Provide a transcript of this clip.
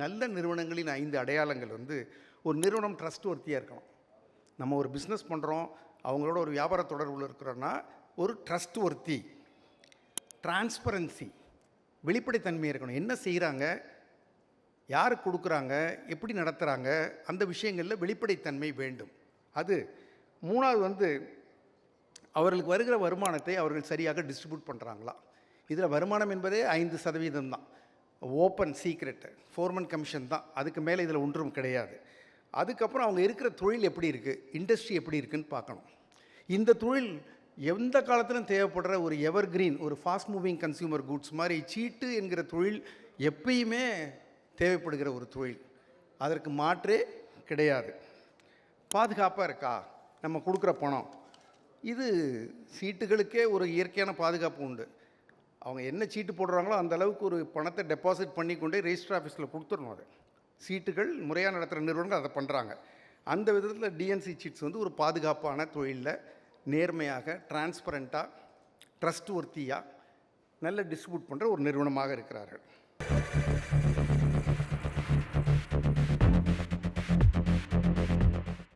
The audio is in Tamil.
நல்ல நிறுவனங்களின் 5 அடையாளங்கள் வந்து, ஒரு நிறுவனம் ட்ரஸ்ட் ஒர்த்தியாக இருக்கணும். நம்ம ஒரு பிஸ்னஸ் பண்ணுறோம், அவங்களோட ஒரு வியாபார தொடர்பில் இருக்கிறோன்னா ஒரு ட்ரஸ்ட் ஒர்த்தி, டிரான்ஸ்பரன்சி, வெளிப்படைத்தன்மை இருக்கணும். என்ன செய்கிறாங்க, யாருக்கு கொடுக்குறாங்க, எப்படி நடத்துகிறாங்க, அந்த விஷயங்களில் வெளிப்படைத்தன்மை வேண்டும். அது 3வது வந்து அவர்களுக்கு வருகிற வருமானத்தை அவர்கள் சரியாக டிஸ்ட்ரிபியூட் பண்ணுறாங்களா. இதில் வருமானம் என்பதே 5% தான். ஓப்பன் சீக்ரெட்டு, ஃபோர்மன் கமிஷன் தான். அதுக்கு மேலே இதில் ஒன்றும் கிடையாது. அதுக்கப்புறம் அவங்க இருக்கிற தொழில் எப்படி இருக்குது, இண்டஸ்ட்ரி எப்படி இருக்குதுன்னு பார்க்கணும். இந்த தொழில் எந்த காலத்திலும் தேவைப்படுற ஒரு எவர் கிரீன், ஒரு ஃபாஸ்ட் மூவிங் கன்சியூமர் குட்ஸ் மாதிரி சீட்டு என்கிற தொழில் எப்பயுமே தேவைப்படுகிற ஒரு தொழில். அதற்கு மாற்றே கிடையாது. பாதுகாப்பாக இருக்கா, நம்ம கொடுக்குற பணம், இது சீட்டுகளுக்கே ஒரு இயற்கையான பாதுகாப்பு உண்டு. அவங்க என்ன சீட்டு போடுறாங்களோ அந்த அளவுக்கு ஒரு பணத்தை டெபாசிட் பண்ணி கொண்டே ரெஜிஸ்டர் ஆஃபீஸில் கொடுத்துடணும். அது சீட்டுகள் முறையாக நடத்துகிற நிறுவனங்கள் அதை பண்ணுறாங்க. அந்த விதத்தில் டிஎன்சி சீட்ஸ் வந்து ஒரு பாதுகாப்பான தொழிலில் நேர்மையாக, டிரான்ஸ்பரண்ட்டாக, ட்ரஸ்ட் ஒர்த்தியாக நல்ல டிஸ்ட்ரிபியூட் பண்ணுற ஒரு நிறுவனமாக இருக்கிறார்கள்.